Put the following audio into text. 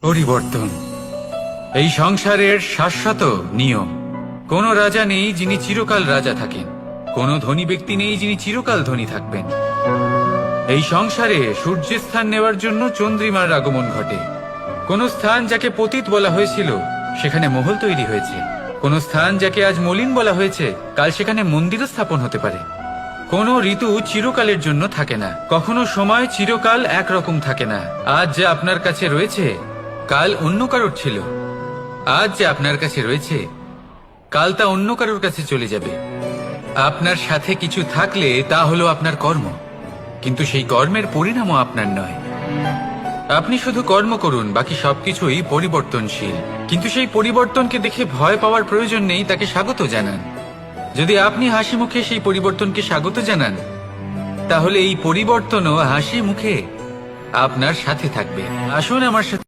পরিবর্তন এই সংসারের শাশ্বত নিয়ম। কোন রাজা নেই যিনি চিরকাল রাজা থাকেন, কোন ধনী ব্যক্তি নেই যিনি চিরকাল ধনী থাকবেন। এই সংসারে সূর্যের স্থান নেওয়ার জন্য চন্দ্রিমার আগমন ঘটে। কোন স্থান যাকে পতিত বলা হয়েছিল সেখানে মহল তৈরি হয়েছে, কোন স্থান যাকে আজ মলিন বলা হয়েছে কাল সেখানে মন্দিরও স্থাপন হতে পারে। কোন ঋতু চিরকালের জন্য থাকে না, কখনো সময় চিরকাল একরকম থাকে না। আজ যা আপনার কাছে রয়েছে কাল অন্য কারোর ছিল, আজ যা আপনার কাছে রয়েছে কাল তা অন্য কারোর কাছে চলে যাবে। আপনার সাথে কিছু থাকলে তা হলো আপনার কর্ম, কিন্তু সেই কর্মের পরিণামও আপনার নয়। আপনি শুধু কর্ম করুন, বাকি সবকিছুই পরিবর্তনশীল। কিন্তু সেই পরিবর্তনকে দেখে ভয় পাওয়ার প্রয়োজন নেই, তাকে স্বাগত জানান। যদি আপনি হাসি মুখে সেই পরিবর্তনকে স্বাগত জানান, তাহলে এই পরিবর্তনও হাসি মুখে আপনার সাথে থাকবে। আসুন আমার সাথে।